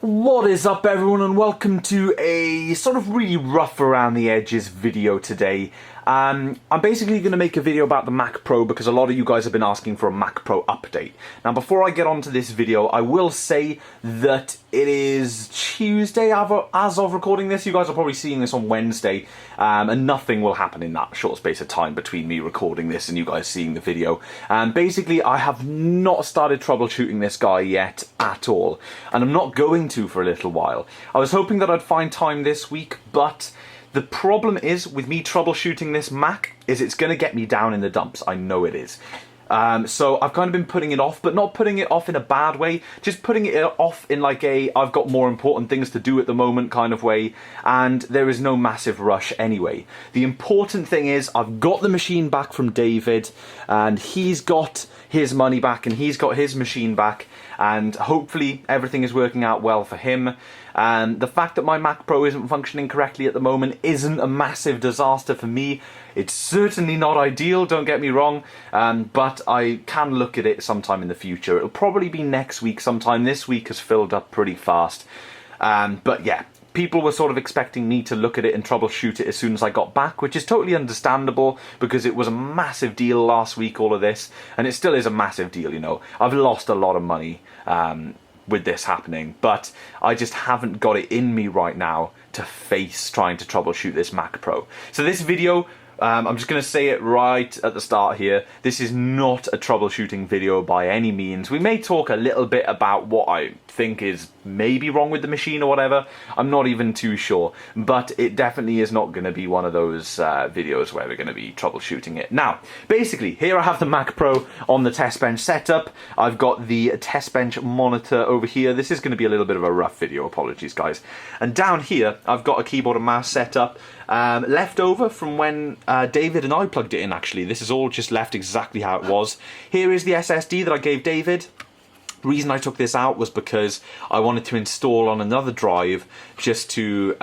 What is up everyone, and welcome to a sort of really rough around the edges video today. I'm basically going to make a video about the Mac Pro because a lot of you guys have been asking for a Mac Pro update. Now before I get onto this video, I will say that it is Tuesday as of recording this. You guys are probably seeing this on Wednesday, and nothing will happen in that short space of time between me recording this and you guys seeing the video. Basically I have not started troubleshooting this guy yet at all, and I'm not going to for a little while. I was hoping that I'd find time this week, but the problem is with me troubleshooting this Mac is it's going to get me down in the dumps. I know it is. So I've kind of been putting it off, but not putting it off in a bad way, just putting it off in like a I've got more important things to do at the moment kind of way, and there is no massive rush anyway. The important thing is I've got the machine back from David, and he's got his money back and he's got his machine back, and hopefully everything is working out well for him. And the fact that my Mac Pro isn't functioning correctly at the moment isn't a massive disaster for me. It's certainly not ideal, don't get me wrong, but I can look at it sometime in the future. It'll probably be next week sometime. This week has filled up pretty fast. But yeah, people were sort of expecting me to look at it and troubleshoot it as soon as I got back, which is totally understandable because it was a massive deal last week, all of this, and it still is a massive deal, you know. I've lost a lot of money with this happening, but I just haven't got it in me right now to face trying to troubleshoot this Mac Pro. So this video, I'm just going to say it right at the start here, this is not a troubleshooting video by any means. We may talk a little bit about what I think is maybe wrong with the machine or whatever. I'm not even too sure, but it definitely is not going to be one of those videos where we're going to be troubleshooting it. Now, basically, here I have the Mac Pro on the test bench setup. I've got the test bench monitor over here. This is going to be a little bit of a rough video, apologies guys. And down here, I've got a keyboard and mouse setup, left over from when David and I plugged it in actually. This is all just left exactly how it was. Here is the SSD that I gave David. The reason I took this out was because I wanted to install on another drive just to,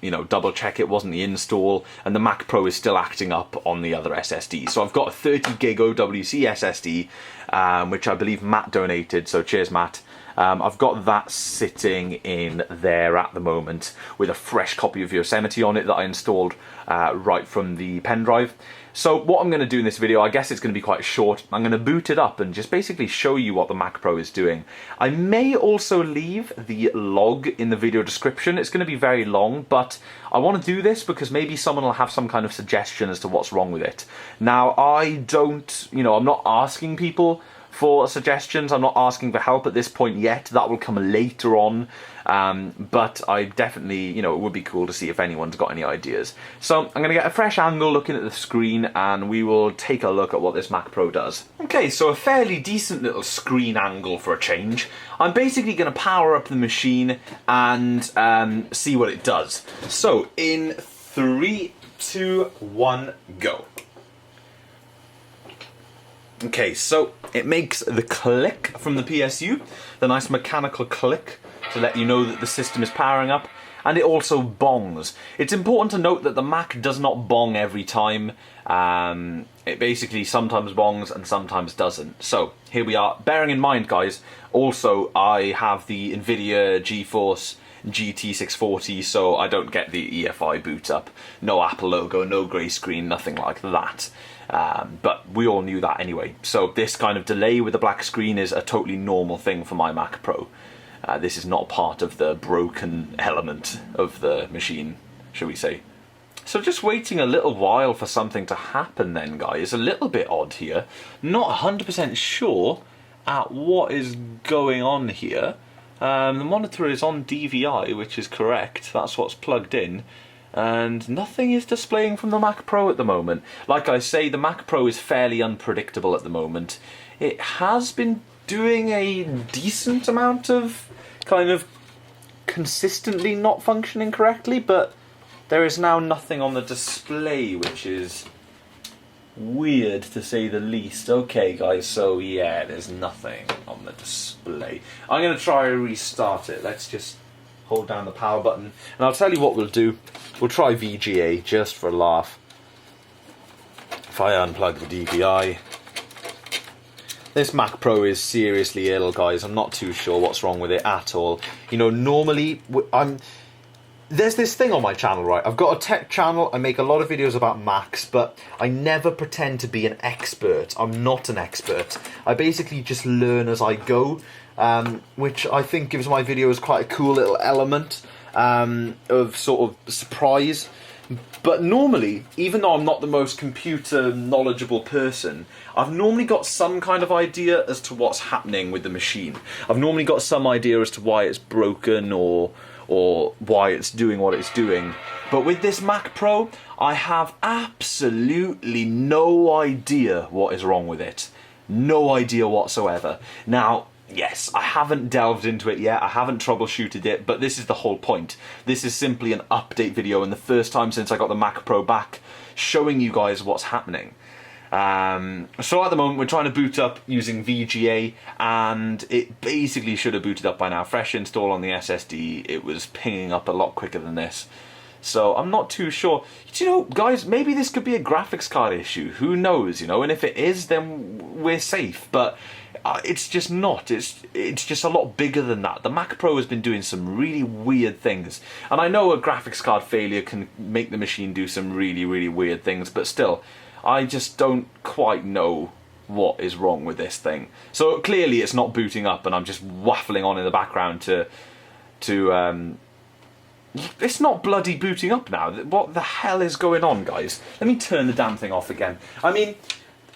you know, double check it wasn't the install, and the Mac Pro is still acting up on the other SSD. So I've got a 30 gig OWC SSD, which I believe Matt donated, so cheers Matt. I've got that sitting in there at the moment with a fresh copy of Yosemite on it that I installed right from the pen drive. So what I'm going to do in this video, I guess it's going to be quite short. I'm going to boot it up and just basically show you what the Mac Pro is doing. I may also leave the log in the video description. It's going to be very long, but I want to do this because maybe someone will have some kind of suggestion as to what's wrong with it. Now, I don't, you know, I'm not asking people for suggestions. I'm not asking for help at this point yet. That will come later on. But I definitely, you know, it would be cool to see if anyone's got any ideas. So I'm going to get a fresh angle looking at the screen and we will take a look at what this Mac Pro does. Okay, so a fairly decent little screen angle for a change. I'm basically going to power up the machine and see what it does. So in 3, 2, 1, go. Okay, so it makes the click from the PSU, the nice mechanical click to let you know that the system is powering up, and it also bongs. It's important to note that the Mac does not bong every time. It basically sometimes bongs and sometimes doesn't. So here we are. Bearing in mind, guys, also I have the NVIDIA GeForce GT640, so I don't get the EFI boot up. No Apple logo, no grey screen, nothing like that. But we all knew that anyway. So this kind of delay with the black screen is a totally normal thing for my Mac Pro. This is not part of the broken element of the machine, shall we say. So just waiting a little while for something to happen then, guys. A little bit odd here. Not 100% sure at what is going on here. The monitor is on DVI, which is correct. That's what's plugged in. And nothing is displaying from the Mac Pro at the moment. Like I say, the Mac Pro is fairly unpredictable at the moment. It has been doing a decent amount of kind of consistently not functioning correctly, but there is now nothing on the display, which is weird to say the least. Okay guys, so yeah, there's nothing on the display. I'm going to try and restart it. Let's just hold down the power button, and I'll tell you what we'll do. We'll try VGA just for a laugh. If I unplug the DVI, This Mac Pro is seriously ill, guys. I'm not too sure what's wrong with it at all. You know, normally there's this thing on my channel, right? I've got a tech channel. I make a lot of videos about Macs, but I never pretend to be an expert. I'm not an expert. I basically just learn as I go, which I think gives my videos quite a cool little element of sort of surprise. But normally, even though I'm not the most computer knowledgeable person, I've normally got some kind of idea as to what's happening with the machine. I've normally got some idea as to why it's broken or why it's doing what it's doing. But with this Mac Pro, I have absolutely no idea what is wrong with it. No idea whatsoever. Now, yes, I haven't delved into it yet, I haven't troubleshooted it, but this is the whole point. This is simply an update video, and the first time since I got the Mac Pro back, showing you guys what's happening. So at the moment we're trying to boot up using VGA, and it basically should have booted up by now. Fresh install on the SSD, it was pinging up a lot quicker than this. So I'm not too sure. You know, guys, maybe this could be a graphics card issue. Who knows, you know? And if it is, then we're safe. But it's just not. It's just a lot bigger than that. The Mac Pro has been doing some really weird things. And I know a graphics card failure can make the machine do some really, really weird things. But still, I just don't quite know what is wrong with this thing. So clearly it's not booting up, and I'm just waffling on in the background to it's not bloody booting up now. What the hell is going on, guys? Let me turn the damn thing off again. I mean,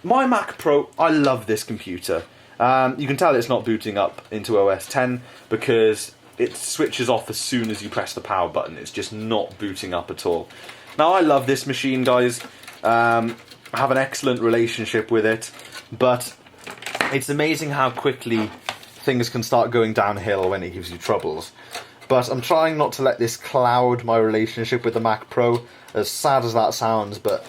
my Mac Pro, I love this computer. You can tell it's not booting up into OS 10 because it switches off as soon as you press the power button. It's just not booting up at all. Now, I love this machine, guys. I have an excellent relationship with it, but it's amazing how quickly things can start going downhill when it gives you troubles. But I'm trying not to let this cloud my relationship with the Mac Pro, as sad as that sounds, but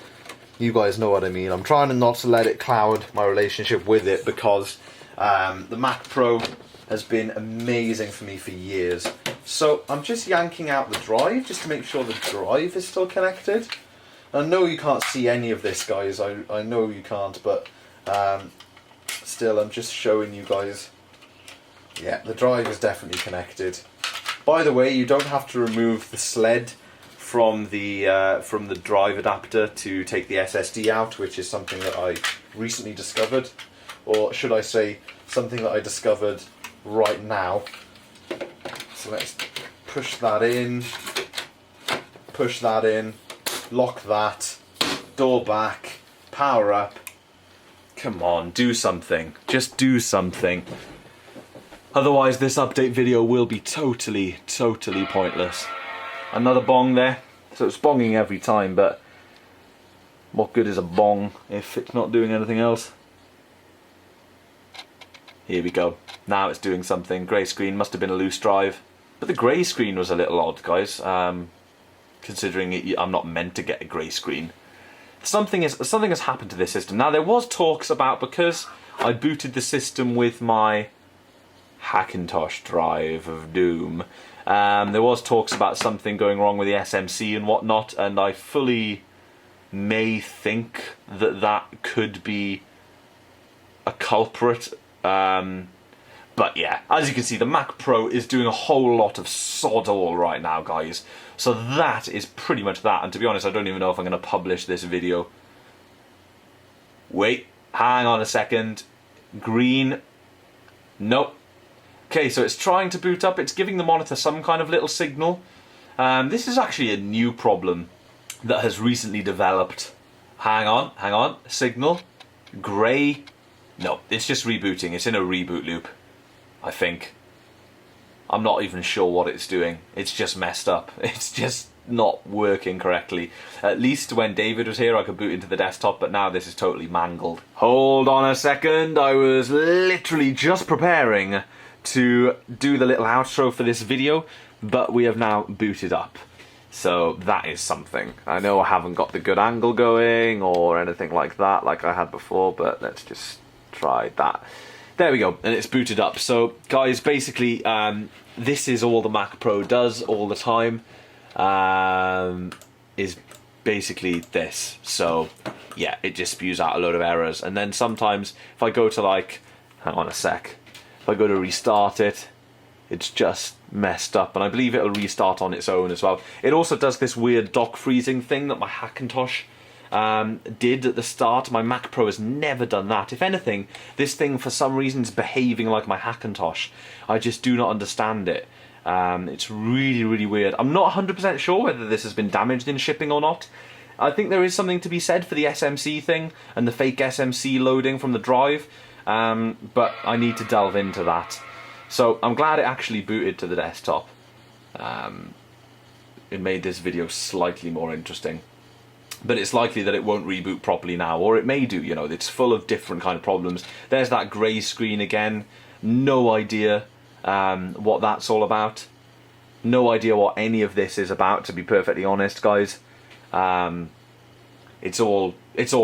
you guys know what I mean. I'm trying not to let it cloud my relationship with it, because the Mac Pro has been amazing for me for years. So I'm just yanking out the drive, just to make sure the drive is still connected. I know you can't see any of this, guys, I know you can't, but still, I'm just showing you guys. Yeah, the drive is definitely connected. By the way, you don't have to remove the sled from the drive adapter to take the SSD out, which is something that I recently discovered, or should I say, something that I discovered right now. So let's push that in, lock that, door back, power up. Come on, do something. Just do something. Otherwise, this update video will be totally, totally pointless. Another bong there. So it's bonging every time, but what good is a bong if it's not doing anything else? Here we go. Now it's doing something. Grey screen, must have been a loose drive. But the grey screen was a little odd, guys. Considering I'm not meant to get a grey screen. Something has happened to this system. Now, there was talks about, because I booted the system with my Hackintosh drive of doom, there was talks about something going wrong with the SMC and whatnot, and I fully may think that that could be a culprit. But yeah, as you can see, the Mac Pro is doing a whole lot of sod all right now, guys. So that is pretty much that, and to be honest, I don't even know if I'm going to publish this video. Wait, hang on a second. Green. Nope. Okay, so it's trying to boot up. It's giving the monitor some kind of little signal. This is actually a new problem that has recently developed. Hang on. Signal. Grey. No, it's just rebooting. It's in a reboot loop, I think. I'm not even sure what it's doing. It's just messed up. It's just not working correctly. At least when David was here, I could boot into the desktop, but now this is totally mangled. Hold on a second. I was literally just preparing to do the little outro for this video, but we have now booted up. So that is something. I know I haven't got the good angle going or anything like that like I had before, but let's just try that. There we go, and it's booted up. So guys, basically this is all the Mac Pro does all the time, is basically this. So yeah, it just spews out a load of errors, and then sometimes if I go to like Hang on a sec. If I go to restart it, it's just messed up, and I believe it'll restart on its own as well. It also does this weird dock freezing thing that my Hackintosh did at the start. My Mac Pro has never done that. If anything, this thing for some reason is behaving like my Hackintosh. I just do not understand it. It's really, really weird. I'm not 100% sure whether this has been damaged in shipping or not. I think there is something to be said for the SMC thing and the fake SMC loading from the drive, but I need to delve into that. So I'm glad it actually booted to the desktop. It made this video slightly more interesting. But it's likely that it won't reboot properly now, or it may do, you know. It's full of different kind of problems. There's that grey screen again. No idea what that's all about. No idea what any of this is about, to be perfectly honest, guys. It's all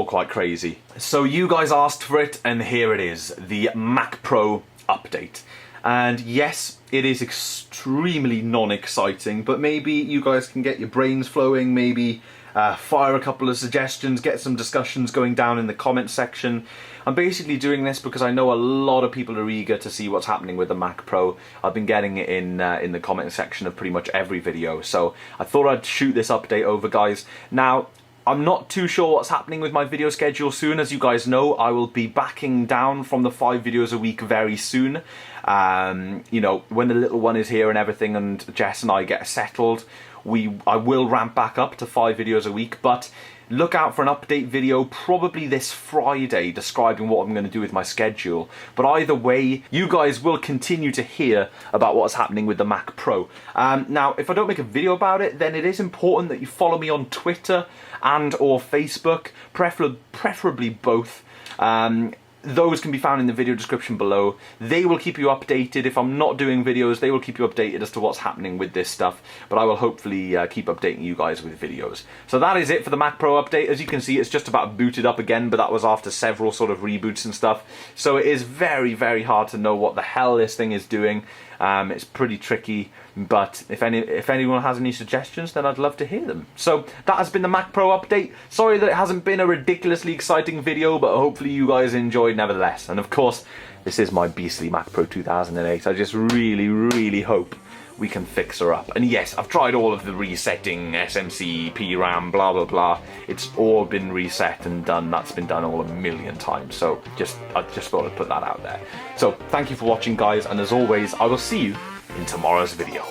quite crazy. So you guys asked for it, and here it is, the Mac Pro update. And yes, it is extremely non-exciting, but maybe you guys can get your brains flowing, maybe fire a couple of suggestions, get some discussions going down in the comment section. I'm basically doing this because I know a lot of people are eager to see what's happening with the Mac Pro. I've been getting it in the comment section of pretty much every video, so I thought I'd shoot this update over, guys. Now, I'm not too sure what's happening with my video schedule soon. As you guys know, I will be backing down from the 5 videos a week very soon. You know, when the little one is here and everything, and Jess and I get settled, I will ramp back up to 5 videos a week, but look out for an update video probably this Friday describing what I'm going to do with my schedule. But either way, you guys will continue to hear about what's happening with the Mac Pro. Now, if I don't make a video about it, then it is important that you follow me on Twitter and or Facebook, preferably both. Those can be found in the video description below. They will keep you updated. If I'm not doing videos, they will keep you updated as to what's happening with this stuff. But I will hopefully keep updating you guys with videos. So that is it for the Mac Pro update. As you can see, it's just about booted up again, but that was after several sort of reboots and stuff. So it is very, very hard to know what the hell this thing is doing. It's pretty tricky, but if anyone has any suggestions, then I'd love to hear them. So that has been the Mac Pro update. Sorry that it hasn't been a ridiculously exciting video, but hopefully you guys enjoyed nevertheless. And of course, this is my beastly Mac Pro 2008. I just really, really hope we can fix her up. And yes, I've tried all of the resetting, SMC, PRAM, blah, blah, blah. It's all been reset and done. That's been done all a million times. So I just thought I'd put that out there. So thank you for watching, guys. And as always, I will see you in tomorrow's video.